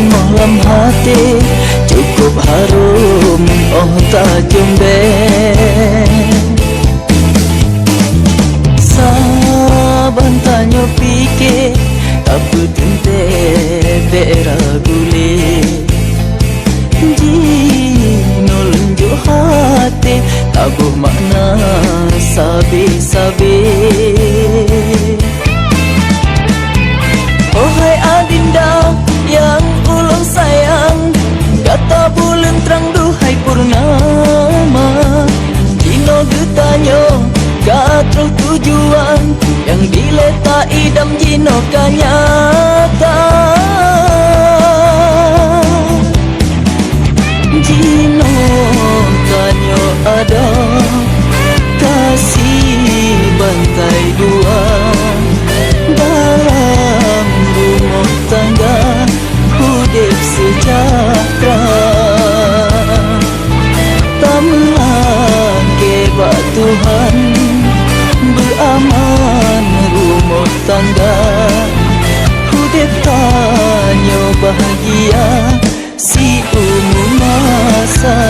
malam hati cukup harum oh tak jumbe saban tanyo pikir apa tente bera gule jino lenjo hati tabuh makna sabi-sabi. Oh hai adinda yang ulung sayang, kata bulan terang duhai purnama, jino getanyo gatrol tujuan yang dileta idam jino kanyata. Jino kanyo ada kasih bantai dua dalam rumah tangga hidup sejahtera. Tamlah kebat Tuhan beraman rumah tangga hidup tanyo bahagia si umur masa.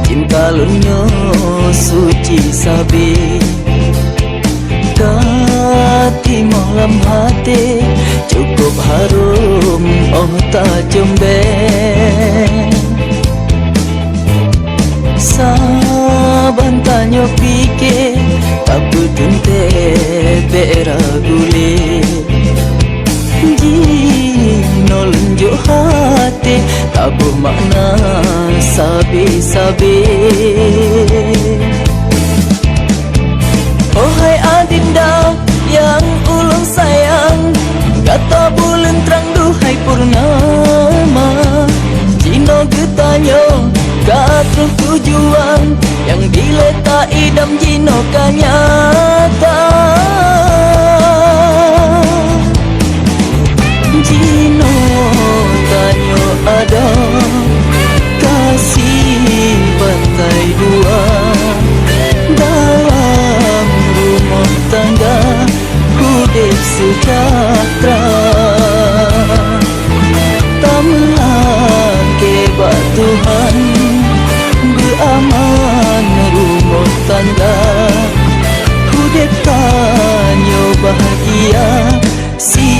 Cinta lunyo suci sabi kati malam hati cukup harum oh tak jumbe saban tanyo pikir tak budunte bera gule jino lenjo hati tabuh makna sabi-sabi. Oh hai adinda yang ulung sayang, kata bulan terang duhai purnama, jino getanyo gatrol tujuan yang dileta idam jino kanyata. Jino tanyo ada kasih bantai dua dalam rumah tangga hidup sejahtera. Tamlah kebat Tuhan beraman rumah tangga hidup tanyo bahagia si